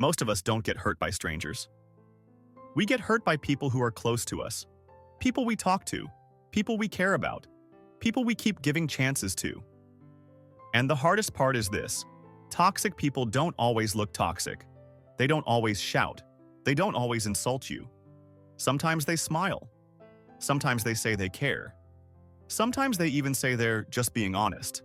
Most of us don't get hurt by strangers. We get hurt by people who are close to us, people we talk to, people we care about, people we keep giving chances to. And the hardest part is this: toxic people don't always look toxic. They don't always shout. They don't always insult you. Sometimes they smile. Sometimes they say they care. Sometimes they even say they're just being honest.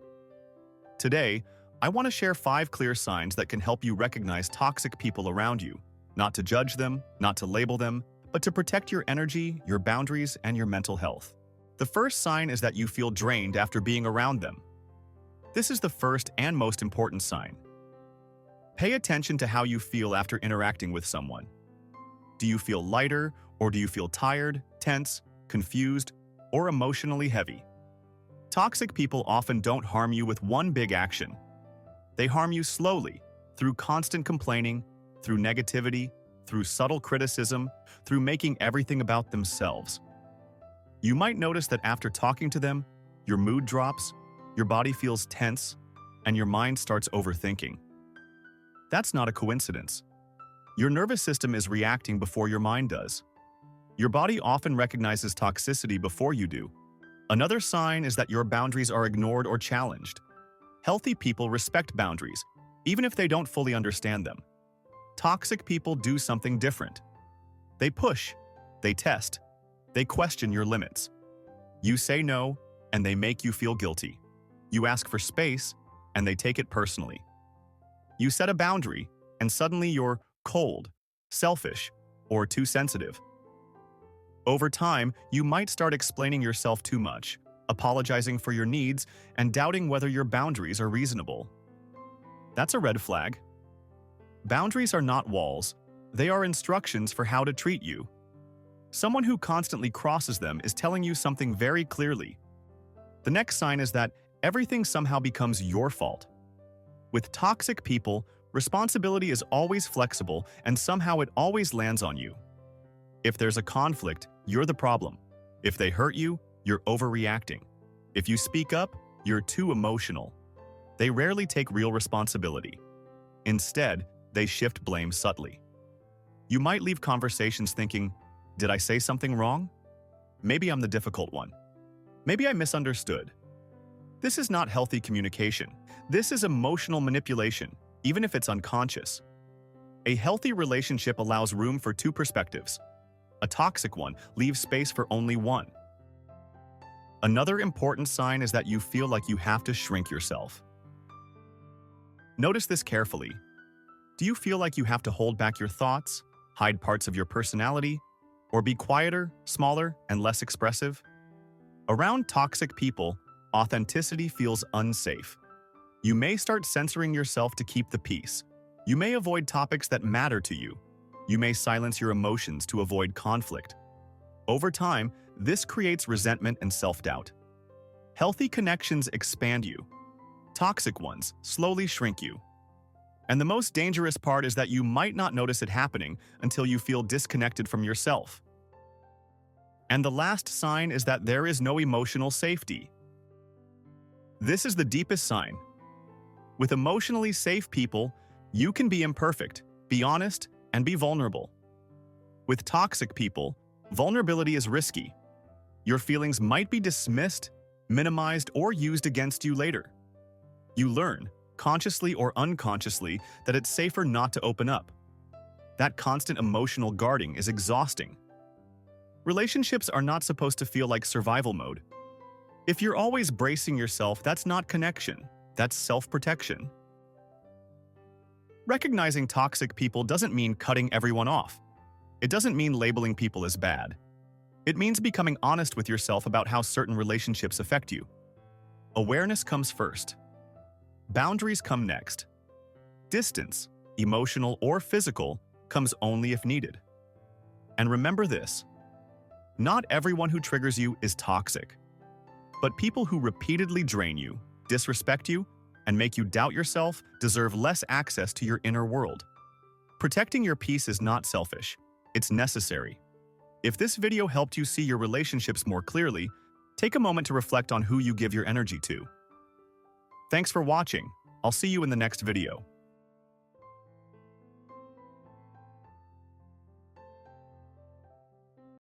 Today, I want to share 5 clear signs that can help you recognize toxic people around you. Not to judge them, not to label them, but to protect your energy, your boundaries, and your mental health. The first sign is that you feel drained after being around them. This is the first and most important sign. Pay attention to how you feel after interacting with someone. Do you feel lighter, or do you feel tired, tense, confused, or emotionally heavy? Toxic people often don't harm you with one big action. They harm you slowly, through constant complaining, through negativity, through subtle criticism, through making everything about themselves. You might notice that after talking to them, your mood drops, your body feels tense, and your mind starts overthinking. That's not a coincidence. Your nervous system is reacting before your mind does. Your body often recognizes toxicity before you do. Another sign is that your boundaries are ignored or challenged. Healthy people respect boundaries, even if they don't fully understand them. Toxic people do something different. They push, they test, they question your limits. You say no, and they make you feel guilty. You ask for space, and they take it personally. You set a boundary, and suddenly you're cold, selfish, or too sensitive. Over time, you might start explaining yourself too much, apologizing for your needs, and doubting whether your boundaries are reasonable. That's a red flag. Boundaries are not walls. They are instructions for how to treat you. Someone who constantly crosses them is telling you something very clearly. The next sign is that everything somehow becomes your fault. With toxic people, responsibility is always flexible, and somehow it always lands on you. If there's a conflict, you're the problem. If they hurt you, you're overreacting. If you speak up, you're too emotional. They rarely take real responsibility. Instead, they shift blame subtly. You might leave conversations thinking, did I say something wrong? Maybe I'm the difficult one. Maybe I misunderstood. This is not healthy communication. This is emotional manipulation, even if it's unconscious. A healthy relationship allows room for 2 perspectives. A toxic one leaves space for only one. Another important sign is that you feel like you have to shrink yourself. Notice this carefully. Do you feel like you have to hold back your thoughts, hide parts of your personality, or be quieter, smaller, and less expressive? Around toxic people, authenticity feels unsafe. You may start censoring yourself to keep the peace. You may avoid topics that matter to you. You may silence your emotions to avoid conflict. Over time, this creates resentment and self-doubt. Healthy connections expand you. Toxic ones slowly shrink you. And the most dangerous part is that you might not notice it happening until you feel disconnected from yourself. And the last sign is that there is no emotional safety. This is the deepest sign. With emotionally safe people, you can be imperfect, be honest, and be vulnerable. With toxic people, vulnerability is risky. Your feelings might be dismissed, minimized, or used against you later. You learn, consciously or unconsciously, that it's safer not to open up. That constant emotional guarding is exhausting. Relationships are not supposed to feel like survival mode. If you're always bracing yourself, that's not connection, that's self-protection. Recognizing toxic people doesn't mean cutting everyone off. It doesn't mean labeling people as bad. It means becoming honest with yourself about how certain relationships affect you. Awareness comes first. Boundaries come next. Distance, emotional or physical, comes only if needed. And remember this: not everyone who triggers you is toxic. But people who repeatedly drain you, disrespect you, and make you doubt yourself deserve less access to your inner world. Protecting your peace is not selfish. It's necessary. If this video helped you see your relationships more clearly, take a moment to reflect on who you give your energy to. Thanks for watching. I'll see you in the next video.